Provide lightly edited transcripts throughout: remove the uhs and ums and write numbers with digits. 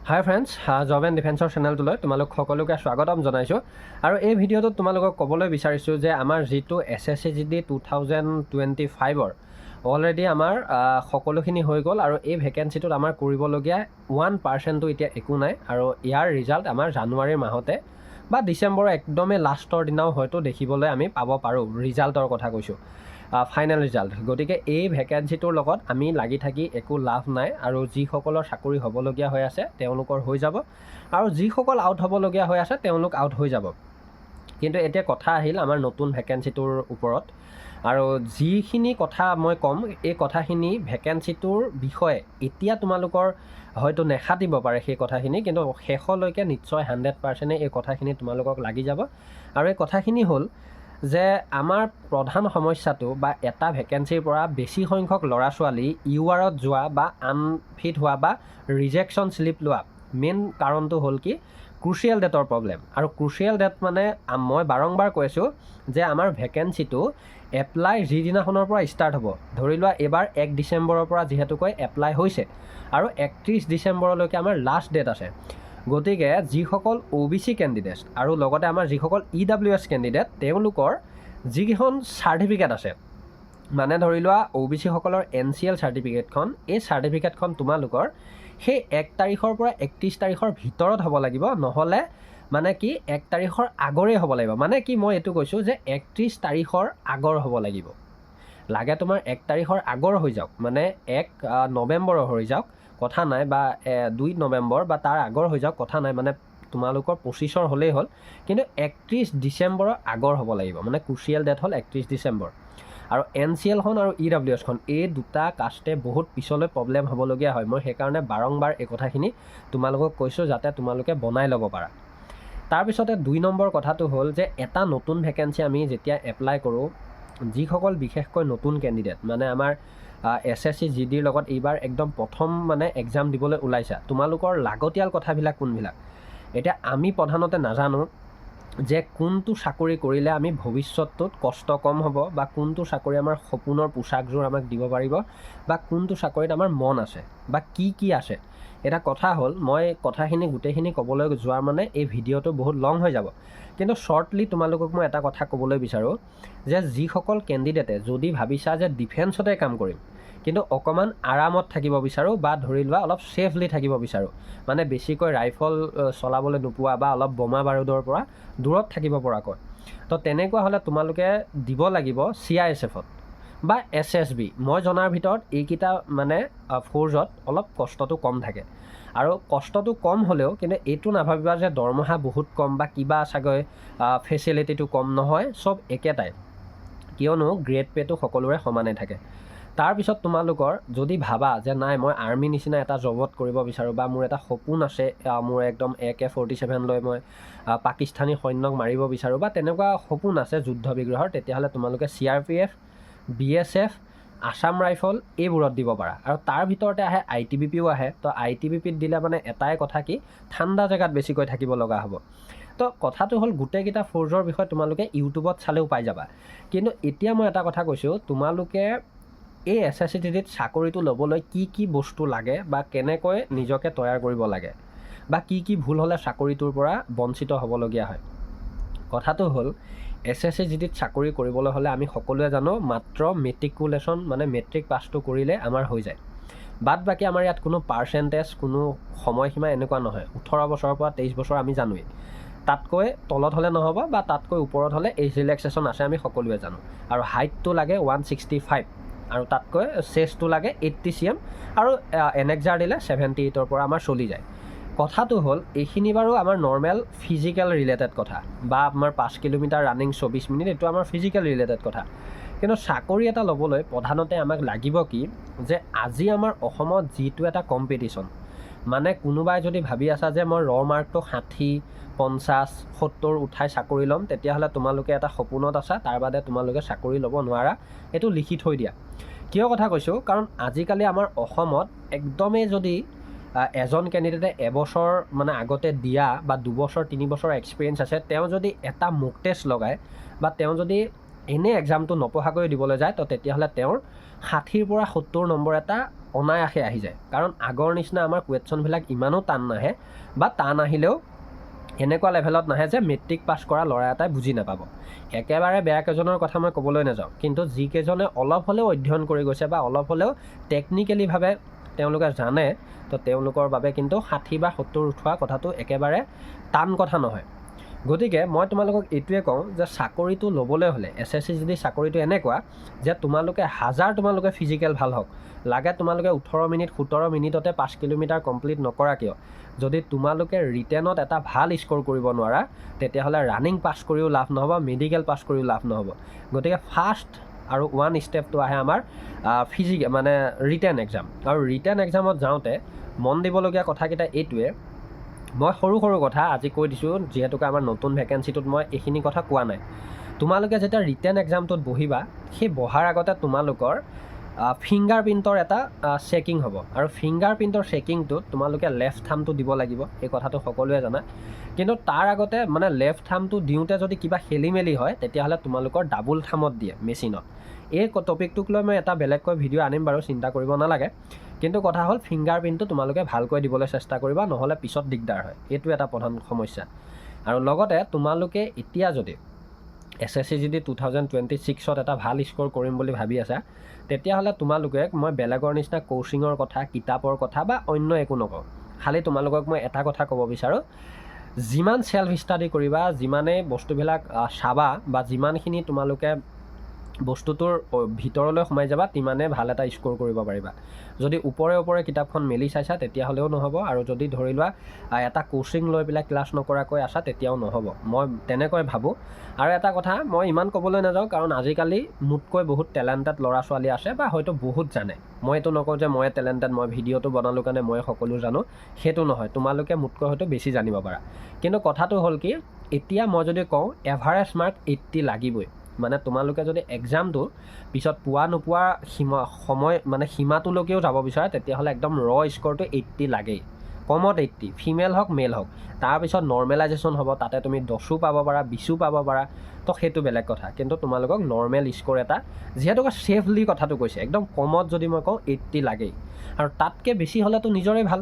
High friends, job and ডিফেন্সৰ চেনেলটোলৈ তোমালোক সকলোকে স্বাগতম জনাইছোঁ। আৰু এই ভিডিঅ'টোত তোমালোকক ক'বলৈ বিচাৰিছোঁ যে আমাৰ যিটো SSCGD 2025 অলৰেডি আমাৰ সকলোখিনি হৈ গ'ল আৰু এই ভেকেঞ্চিটোত আমাৰ কৰিবলগীয়া 1%টো এতিয়া একো নাই। আৰু ইয়াৰ ৰিজাল্ট আমাৰ জানুৱাৰীৰ মাহতে বা ডিচেম্বৰৰ একদমেই লাষ্টৰ দিনাও হয়তো দেখিবলৈ আমি পাব পাৰোঁ। ৰিজাল্টৰ কথা কৈছোঁ, ফাইনেল ৰিজাল্ট। গতিকে এই ভেকেঞ্চিটোৰ লগত আমি লাগি থাকি একো লাভ নাই। আৰু যিসকলৰ চাকৰি হ'বলগীয়া হৈ আছে তেওঁলোকৰ হৈ যাব, আৰু যিসকল আউট হ'বলগীয়া হৈ আছে তেওঁলোক আউট হৈ যাব। কিন্তু এতিয়া কথা আহিল আমাৰ নতুন ভেকেঞ্চিটোৰ ওপৰত। আৰু যিখিনি কথা মই ক'ম, এই কথাখিনি ভেকেঞ্চিটোৰ বিষয়ে এতিয়া তোমালোকৰ হয়তো নেখাটিব পাৰে সেই কথাখিনি, কিন্তু শেষলৈকে নিশ্চয় 100% এই কথাখিনি তোমালোকক লাগি যাব। আৰু এই কথাখিনি হ'ল যে আমাৰ প্ৰধান সমস্যাটো বা এটা ভেকেঞ্চিৰ পৰা বেছি সংখ্যক ল'ৰা ছোৱালী URত যোৱা বা আনফিট হোৱা বা ৰিজেকশ্যন শ্লিপ লোৱা মেইন কাৰণটো হ'ল কি, ক্ৰুচিয়েল ডেটৰ প্ৰব্লেম। আৰু ক্ৰুচিয়েল ডেট মানে মই বাৰম্বাৰ কৈছোঁ যে আমাৰ ভেকেঞ্চিটো এপ্লাই যিদিনাখনৰ পৰা ষ্টাৰ্ট হ'ব, ধৰি লোৱা এইবাৰ 1 ডিচেম্বৰৰ পৰা যিহেতুকৈ এপ্লাই হৈছে আৰু 31 ডিচেম্বৰলৈকে আমাৰ লাষ্ট ডেট আছে। গতিকে যিসকল OBC কেণ্ডিডেট আৰু লগতে আমাৰ যিসকল EWS কেণ্ডিডেট তেওঁলোকৰ যিকেইখন চাৰ্টিফিকেট আছে, মানে ধৰি লোৱা OBC সকলৰ NCL চাৰ্টিফিকেটখন, এই চাৰ্টিফিকেটখন তোমালোকৰ সেই 1 তাৰিখৰ পৰা 31 তাৰিখৰ ভিতৰত হ'ব লাগিব, নহ'লে মানে কি 1 তাৰিখৰ আগৰেই হ'ব লাগিব। মানে কি মই এইটো কৈছোঁ যে 31 তাৰিখৰ আগৰ হ'ব লাগিব। লাগে তোমাৰ 1 তাৰিখৰ আগৰ হৈ যাওক, মানে 1 নৱেম্বৰৰ হৈ যাওক, কথা নাই, বা 2 নৱেম্বৰ বা তাৰ আগৰ হৈ যাওক, কথা নাই, মানে তোমালোকৰ 25ৰ হ'লেই হ'ল। কিন্তু 31 ডিচেম্বৰৰ আগৰ হ'ব লাগিব, মানে ক্ৰুচিয়েল ডেট হ'ল 31 ডিচেম্বৰ। আৰু NCLখন আৰু EWSখন এই দুটা কাষ্টে বহুত পিছলৈ প্ৰব্লেম হ'বলগীয়া হয়। মই সেইকাৰণে বাৰম্বাৰ এই কথাখিনি তোমালোকক কৈছোঁ যাতে তোমালোকে বনাই ল'ব পাৰা। তাৰপিছতে 2 নম্বৰ কথাটো হ'ল যে এটা নতুন ভেকেঞ্চি আমি যেতিয়া এপ্লাই কৰোঁ, যিসকল বিশেষকৈ নতুন কেণ্ডিডেট, মানে আমাৰ SSCGDৰ লগত এইবাৰ একদম প্ৰথম মানে এক্সাম দিবলৈ ওলাইছা, তোমালোকৰ লাগতিয়াল কথাবিলাক কোনবিলাক? এতিয়া আমি প্ৰধানতে নাজানো যে কোনটো চাকৰি কৰিলে আমি ভৱিষ্যতটোত কষ্ট কম হ'ব, বা কোনটো চাকৰি আমাৰ সপোনৰ পোচাকযোৰ আমাক দিব পাৰিব, বা কোনটো চাকৰিত আমাৰ মন আছে, বা কি আছে। এটা কথা হ'ল, মই কথাখিনি গোটেইখিনি ক'বলৈ যোৱাৰ মানে এই ভিডিঅ'টো বহুত লং হৈ যাব। কিন্তু শ্বৰ্টলি তোমালোকক মই এটা কথা ক'বলৈ বিচাৰোঁ যে যিসকল কেণ্ডিডেটে যদি ভাবিছা যে ডিফেন্সতে কাম কৰিম, কিন্তু অকণমান আৰামত থাকিব বিচাৰোঁ, বা ধৰি লোৱা অলপ ছেফলি থাকিব বিচাৰোঁ, মানে বেছিকৈ ৰাইফল চলাবলৈ নোপোৱা বা অলপ বোমা বাৰুদৰ পৰা দূৰত থাকিব পৰাকৈ, তো তেনেকুৱা হ'লে তোমালোকে দিব লাগিব CISFত বা SSB। মই জনাৰ ভিতৰত এইকেইটা মানে ফ'ৰ্চত অলপ কষ্টটো কম থাকে। আৰু কষ্টটো কম হ'লেও কিন্তু এইটো নাভাবিবা যে দৰমহা বহুত কম বা কিবা চাগৈ ফেচিলিটিটো কম, নহয়, চব একেটাই, কিয়নো গ্ৰেড পে'টো সকলোৰে সমানে থাকে। তাৰপিছত তোমালোকৰ যদি ভাবা যে নাই মই আৰ্মি নিচিনা এটা জবত কৰিব বিচাৰোঁ, বা মোৰ এটা সপোন আছে, মোৰ একদম AK-47 লৈ মই পাকিস্তানী সৈন্যক মাৰিব বিচাৰোঁ, বা তেনেকুৱা সপোন আছে যুদ্ধ বিগ্ৰহৰ, তেতিয়াহ'লে তোমালোকে CRPF, BSF, আছাম ৰাইফল এইবোৰত দিব পাৰা। আৰু তাৰ ভিতৰতে আহে ITBPও আহে। তো ITBPত দিলে মানে এটাই কথা কি, ঠাণ্ডা জেগাত বেছিকৈ থাকিব লগা হ'ব। তো কথাটো হ'ল গোটেইকেইটা ফ'ৰ্চৰ বিষয়ে তোমালোকে ইউটিউবত চালেও পাই যাবা। কিন্তু এতিয়া মই এটা কথা কৈছোঁ, তোমালোকে এই SSCGDত চাকৰিটো ল'বলৈ কি বস্তু লাগে, বা কেনেকৈ নিজকে তৈয়াৰ কৰিব লাগে, বা কি ভুল হ'লে চাকৰিটোৰ পৰা বঞ্চিত হ'বলগীয়া হয়। কথাটো হ'ল SSCGDত চাকৰি কৰিবলৈ হ'লে আমি সকলোৱে জানো মাত্ৰ মেট্ৰিকুলেশ্যন, মানে মেট্ৰিক পাছটো কৰিলে আমাৰ হৈ যায়। বাদ বাকী আমাৰ ইয়াত কোনো পাৰ্চেণ্টেজ, কোনো সময়সীমা এনেকুৱা নহয়। 18 বছৰৰ পৰা 23 বছৰ আমি জানোৱেই। তাতকৈ তলত হ'লে নহ'ব, বা তাতকৈ ওপৰত হ'লে এজ ৰিলেক্সেশ্যন আছে, আমি সকলোৱে জানো। আৰু হাইটটো লাগে 165, আৰু তাতকৈ চেষ্টটো লাগে 80 cm, আৰু এনেক্সাৰ দিলে 78ৰ পৰা আমাৰ চলি যায়। কথাটো হ'ল এইখিনি বাৰু আমাৰ নৰ্মেল ফিজিকেল ৰিলেটেড কথা, বা আমাৰ 5 কিলোমিটাৰ ৰানিং 24 মিনিট, এইটো আমাৰ ফিজিকেল ৰিলেটেড কথা। কিন্তু চাকৰি এটা ল'বলৈ প্ৰধানতে আমাক লাগিব কি, যে আজি আমাৰ অসমত যিটো এটা কম্পিটিশ্যন, মানে কোনোবাই যদি ভাবি আছা যে মই মাৰ্কটো 60, 50, 70 উঠাই চাকৰি ল'ম, তেতিয়াহ'লে তোমালোকে এটা সপোনত আছা, তাৰ বাদে তোমালোকে চাকৰি ল'ব নোৱাৰা। এইটো লিখি থৈ দিয়া। কিয় কথা কৈছোঁ, কাৰণ আজিকালি আমাৰ অসমত একদমেই যদি এজন কেণ্ডিডেটে এবছৰ মানে আগতে দিয়া, বা 2 বছৰ 3 বছৰ এক্সপিৰিয়েঞ্চ আছে, তেওঁ যদি এটা মক টেষ্ট লগায়, বা তেওঁ যদি এনে এক্সামটো নপঢ়াকৈ দিবলৈ যায় তো তেতিয়াহ'লে তেওঁৰ 60ৰ পৰা 70 নম্বৰ এটা অনায়াসে আহি যায়। কাৰণ আগৰ নিচিনা আমাৰ কুৱেশ্যনবিলাক ইমানো টান নাহে, বা টান আহিলেও এনেকুৱা লেভেলত নাহে যে মেট্ৰিক পাছ কৰা ল'ৰা এটাই বুজি নাপাব। একেবাৰে বেয়া কেইজনৰ কথা মই ক'বলৈ নাযাওঁ, কিন্তু যিকেইজনে অলপ হ'লেও অধ্যয়ন কৰি গৈছে বা অলপ হ'লেও টেকনিকেলিভাৱে তেওঁলোকে জানে, তো তেওঁলোকৰ বাবে কিন্তু 60 বা 70 উঠোৱা কথাটো একেবাৰে টান কথা নহয়। গতিকে মই তোমালোকক এইটোৱে কওঁ যে চাকৰিটো ল'বলৈ হ'লে SSC যদি চাকৰিটো এনেকুৱা যে তোমালোকে ফিজিকেল ভাল হওক, লাগে তোমালোকে 18 মিনিট 17 মিনিটতে 5 কিলোমিটাৰ কমপ্লিট নকৰা কিয়, যদি তোমালোকে ৰিটেনত এটা ভাল স্ক'ৰ কৰিব নোৱাৰা, তেতিয়াহ'লে ৰানিং পাছ কৰিও লাভ নহ'ব, মেডিকেল পাছ কৰিও লাভ নহ'ব। গতিকে ফাৰ্ষ্ট আৰু ওৱান ষ্টেপটো আহে আমাৰ মানে ৰিটেন এক্সাম। আৰু ৰিটেন এক্সামত যাওঁতে মন দিবলগীয়া কথাকেইটা এইটোৱে, মই সৰু কথা আজি কৈ দিছোঁ, যিহেতুকে আমাৰ নতুন ভেকেঞ্চিটোত মই এইখিনি কথা কোৱা নাই। তোমালোকে যেতিয়া ৰিটেন এক্সামটোত বহিবা, সেই বহাৰ আগতে তোমালোকৰ ফিংগাৰ প্ৰিণ্টৰ এটা চেকিং হ'ব। আৰু ফিংগাৰ প্ৰিণ্টৰ চেকিংটোত তোমালোকে লেফ্ট থাম্বটো দিব লাগিব, এই কথাটো সকলোৱে জানা। কিন্তু তাৰ আগতে মানে লেফ্ট থাম্বটো দিওঁতে যদি কিবা খেলি মেলি হয়, তেতিয়াহ'লে তোমালোকৰ ডাবুল থাম্বত দিয়ে মেচিনত। এই টপিকটোক লৈ মই এটা বেলেগকৈ ভিডিঅ' আনিম বাৰু, চিন্তা কৰিব নালাগে। কিন্তু কথা হ'ল ফিংগাৰ প্ৰিণ্টটো তোমালোকে ভালকৈ দিবলৈ চেষ্টা কৰিবা, নহ'লে পিছত দিগদাৰ হয়। এইটো এটা প্ৰধান সমস্যা। আৰু লগতে তোমালোকে এতিয়া যদি SSC যদি 2026ত এটা ভাল স্ক'ৰ কৰিম বুলি ভাবি আছা, তেতিয়াহ'লে তোমালোকে, মই বেলেগৰ নিচিনা কোচিঙৰ কথা, কিতাপৰ কথা বা অন্য একো নকওঁ, খালি তোমালোকক মই এটা কথা ক'ব বিচাৰোঁ, যিমান চেল্ফ ষ্টাডি কৰিবা, যিমানেই বস্তুবিলাক চাবা বা যিমানখিনি তোমালোকে বস্তুটোৰ ভিতৰলৈ সোমাই যাবা, তিমানে ভাল এটা স্ক'ৰ কৰিব পাৰিবা। যদি ওপৰে কিতাপখন মেলি চাইছা তেতিয়াহ'লেও নহ'ব, আৰু যদি ধৰি লোৱা এটা কোচিং লৈ পেলাই ক্লাছ নকৰাকৈ আছা তেতিয়াও নহ'ব, মই তেনেকৈ ভাবোঁ। আৰু এটা কথা মই ইমান ক'বলৈ নাযাওঁ, কাৰণ আজিকালি মোতকৈ বহুত টেলেণ্টেড ল'ৰা ছোৱালী আছে বা হয়তো বহুত জানে। মই এইটো নকওঁ যে মই টেলেণ্টেড, মই ভিডিঅ'টো বনালোঁ কাৰণে মই সকলো জানো, সেইটো নহয়। তোমালোকে মোতকৈ হয়তো বেছি জানিব পাৰা। কিন্তু কথাটো হ'ল কি, এতিয়া মই যদি কওঁ এভাৰেজ মাৰ্ক 80 লাগিবই। মানে তোমালোকে যদি এক্সামটো পিছত পোৱা নোপোৱা সীমাটোলৈকেও যাব বিচাৰে, তেতিয়াহ'লে একদম স্ক'ৰটো 80 লাগেই, কমত 80, ফিমেল হওক মেল হওক। তাৰপিছত নৰ্মেলাইজেশ্যন হ'ব, তাতে তুমি 10ও পাব পাৰা, 20ও পাব পাৰা, তো সেইটো বেলেগ কথা। কিন্তু তোমালোকক নৰ্মেল স্ক'ৰ এটা, যিহেতুকে ছেফলি কথাটো কৈছে, একদম কমত যদি মই কওঁ 80 লাগেই, আৰু তাতকৈ বেছি হ'লেতো নিজৰে ভাল।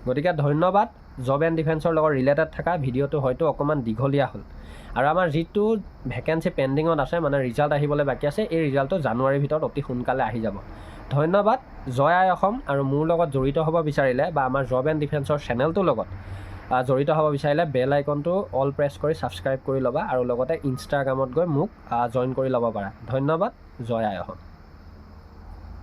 গতিকে ধন্যবাদ। জব এণ্ড ডিফেন্সৰ লগত ৰিলেটেড থকা ভিডিঅ'টো হয়তো অকণমান দীঘলীয়া হ'ল। আৰু আমাৰ যিটো ভেকেঞ্চি পেণ্ডিঙত আছে, মানে ৰিজাল্ট আহিবলৈ বাকী আছে, এই ৰিজাল্টটো জানুৱাৰীৰ ভিতৰত অতি সোনকালে আহি যাব। ধন্যবাদ। জয় আই অসম। আৰু মোৰ লগত জড়িত হ'ব বিচাৰিলে বা আমাৰ জব এণ্ড ডিফেন্সৰ চেনেলটোৰ লগত জড়িত হ'ব বিচাৰিলে বেল আইকনটো অল প্ৰেছ কৰি ছাবস্ক্ৰাইব কৰি ল'বা, আৰু লগতে ইনষ্টাগ্ৰামত গৈ মোক জইন কৰি ল'ব পাৰা। ধন্যবাদ। জয় আই অসম।